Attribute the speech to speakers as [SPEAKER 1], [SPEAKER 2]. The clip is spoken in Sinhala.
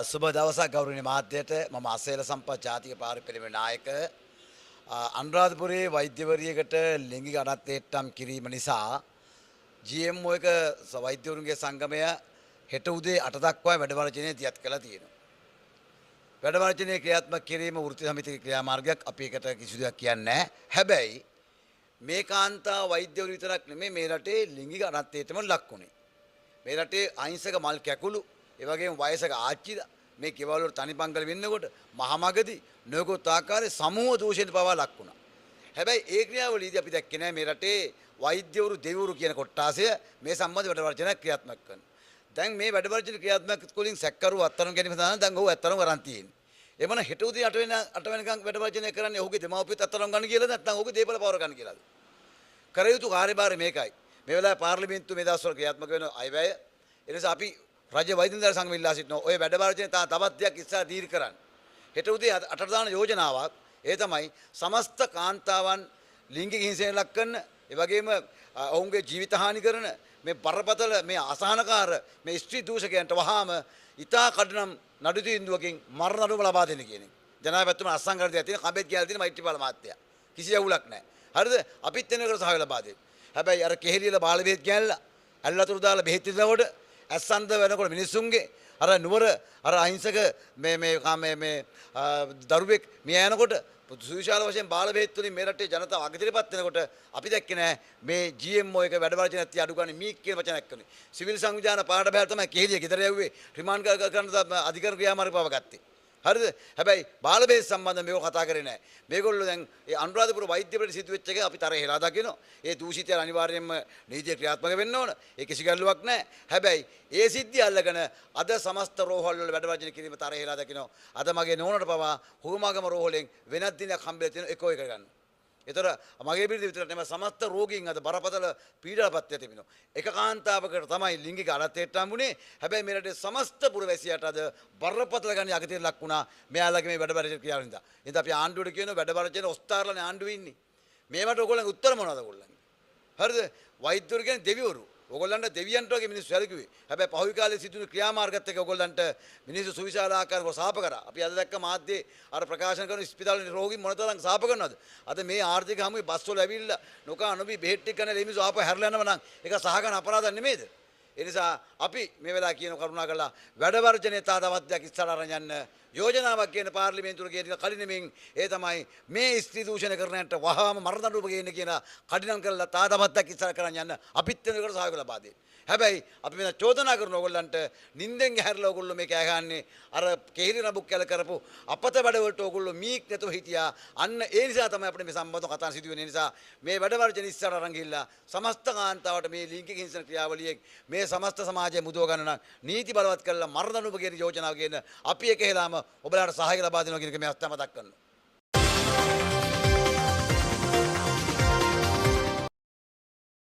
[SPEAKER 1] සුබ දවසක් ගෞරවනීය මහත්තයට මම අසේල සම්පත් ජාතික පාරිපරිමේ නායක අනුරාධපුරයේ වෛද්‍යවරියකට ලිංගික අනත්තේට්ටම් කිරීම නිසා GMO එක වෛද්‍යවරුන්ගේ සංගමය හෙට උදේ 8 දක්වා වැඩවර්ජනය දියත් කළා තියෙනවා. වැඩවර්ජනය ක්‍රියාත්මක කිරීම වෘත්ති සමිතියේ ක්‍රියාමාර්ගයක් අපි එකට කිසි දෙයක් කියන්නේ නැහැ. හැබැයි මේ කාන්තා වෛද්‍යවරු විතරක් නෙමෙයි මේ රටේ ලිංගික අනත්තේටම ලක්ුණේ. මේ රටේ අහිංසක මල් කැකුළු ඒ වගේම වයසක ආච්චිලා මේ කෙවල් වල තනිපංගල වෙන්නකොට මහමගදී නොයෙකුත් ආකාරයේ සමූහ දූෂණයට පවා ලක් වුණා. හැබැයි ඒ ක්‍රියාවලියදී අපි දැක්කේ නැහැ මේ රටේ වෛද්‍යවරු දෙවිවරු කියන කොට්ටාසය මේ සම්බන්ධ වැඩවර්ජනයක් ක්‍රියාත්මක කරනවා. දැන් මේ වැඩවර්ජන ක්‍රියාත්මක වලින් සැකකරු අත්තරන් ගැනීම සඳහා දැන් ඔහු අත්තරන් වරන් තියෙන්නේ. එමන හෙට උදේ 8 වෙනිකන් වැඩවර්ජනය කරන්නේ ඔහුගේ දෙමාපියත් අත්තරන් ගන්න කියලාද නැත්නම් ඔහුගේ දේපල පවර ගන්න කියලාද? කර යුතු කාර්යභාරය මේකයි. මේ වෙලාවේ පාර්ලිමේන්තුව මේ දවස්වල ක්‍රියාත්මක වෙන අයවැය. ඒ නිසා අපි රජ්‍ය වෛද්‍යන්තර සංගම ඉල්ලා සිටිනවා. ඔය වැඩවර්ජනය තවත් දෙයක් ඉස්සරහ දීර්ඝ කරන්න. හෙට උදේ 8ට දාන යෝජනාවක්. ඒ තමයි සමස්ත කාන්තාවන් ලිංගික හිංසනයට ලක් කරන, ඒ වගේම ඔවුන්ගේ ජීවිත හානි කරන මේ බරපතල මේ අසහනකාර මේ ස්ත්‍රී දූෂකයන්ට වහාම ඉතා කඩනම් නඩු තීන්දුවකින් මරණ දඬුවම ලබා දෙන්න කියන එක. ජනාධිපතිතුමා අසංගතය තියෙන කඹෙත් කියලා තියෙන මෛත්‍රීපාල මහත්තයා. කිසි අවුලක් නැහැ. හරිද? අපිත් එනකට සහාය ලබා දෙන්න. හැබැයි අර කෙහෙලියල බාල බෙහෙත් ගැනලා අල්ලතුරු දාලා බෙහෙත් දෙනකොට ඇස්සන්ද වෙනකොට මිනිස්සුන්ගේ අර නුවර අර අහිංසක මේ දරුවෙක් මිය යනකොට සුවිශාල වශයෙන් බාල බෙහෙත් වලින් මේ රටේ ජනතාව අගතිරපත් වෙනකොට අපි දැක්කේ නෑ මේ GMO එක වැඩවර්ජනයක් තිය අඩු ගන්න මීක් කියන වචනයක් කරන්නේ. සිවිල් සංවිධාන පාඩ බැල තමයි කෙහෙලිය ගෙදර යවුවේ රිමාන්ඩ් කරන අධිකරණ ක්‍රියාමාර්ග පව ගත්තේ. හරිද? හැබැයි බාල බෙහෙත් සම්බන්ධව මේක කතා කරේ නෑ. මේගොල්ලෝ දැන් ඒ අනුරාධපුර වෛද්‍යවලට සිදුවෙච්ච එක අපි තරහ හෙලා දකිනවා. ඒ දූෂිතයන් අනිවාර්යයෙන්ම නීතිය ක්‍රියාත්මක වෙන්න ඕන. ඒ කිසි ගැටලුවක් නෑ. හැබැයි ඒ සිද්ධිය අල්ලගෙන අද සමස්ත රෝහල් වල වැඩවර්ජන කිරීම තරහ හෙලා දකිනවා. අද මගේ නෝනට පවා හුරුමාගම රෝහලෙන් වෙනත් දිනයක් හම්බෙලා තියෙන එකෝ එක ගන්න. ඒතර මගේ පිළිදෙ විතරක් නෙමෙයි සමස්ත රෝගීන් අද බරපතල පීඩාපත්‍ය තිබෙනවා. එක කාන්තාවකට තමයි ලිංගික අනත්තේට්ටම් වුණේ. හැබැයි මේ රටේ සමස්ත පුරවැසියාට අද බරපතල ගන්න යකතිර ලක් වුණා. මෙයාලගේ මේ වැඩවර්ජන ක්‍රියාවෙන් දා. ඉතින් අපි ආණ්ඩුවට කියනවා වැඩවර්ජන ඔස්තාරලානේ ආණ්ඩුවේ ඉන්නේ. මේවට ඕගොල්ලන්ගේ උත්තර මොනවද ඕගොල්ලන්ගේ? හරිද? වෛද්‍යවරු කියන්නේ දෙවිවරු. ඕගොල්ලන්ට දෙවියන්ට වගේ මිනිස්සු වැළකුවේ. හැබැයි පහුගිය කාලේ සිදුණු ක්‍රියාමාර්ගත් එක්ක ඕගොල්ලන්ට මිනිස්සු සුවිශාල ආකාරව සාප කරා. අපි අද දැක්ක මාධ්‍යයේ අර ප්‍රකාශන කරන ස්පිතාලේ රෝගීන් මොනතරම් සාප කරනවද? අද මේ ආර්ථික හමුවේ බස් වල ඇවිල්ලා නොකා නොබී බෙහෙත් ටික ගන්න මිනිස්සු ආපහු හැරලා යනවා නම් ඒක සහගන අපරාධයක් නෙමෙයිද? ඒ නිසා අපි මේ වෙලාව කියන කරුණා කරලා වැඩවර්ජනයේ තවත් දෙයක් ඉස්සරහ අරන් යන්න යෝජනාවක් කියන පාර්ලිමේන්තුවේ කියන කලිනෙමින් ඒ තමයි මේ ස්ත්‍රී දූෂණ කරනට වහාම මරණ දඬුවම ගේන්න කියන කඩිනම් කරලා තවත් දෙයක් ඉස්සරහ කරන් යන්න අපිත් වෙනකට සහයෝගය ලබා දෙන්න. හැබැයි අපි වෙන චෝදනා කරන ඕගොල්ලන්ට නිින්දෙන් ඇහැරලා ඕගොල්ලෝ මේක ඇහන්නේ අර කෙහිලි නබුක් කැල කරපු අපත වැඩ වලට ඕගොල්ලෝ මීක් නැතුව හිටියා. අන්න ඒ නිසා තමයි අපිට මේ සම්බන්ධව කතා සිදු වෙන නිසා මේ වැඩවර්ජන ඉස්සරහ අරන් ගිහිල්ලා සමස්ත කාන්තාවට මේ ලිංගික හිංසන ක්‍රියාවලියෙන් මේ සමස්ත සමාජය මුදව ගන්න නම් නීති බලවත් කරලා මරණ දඬුවම කියන යෝජනාව කියන අපි එක හෙලාම ඔබලාට සහාය ලබා දෙනවා කියන එක මේ අවස්ථාව මතක් කරනවා.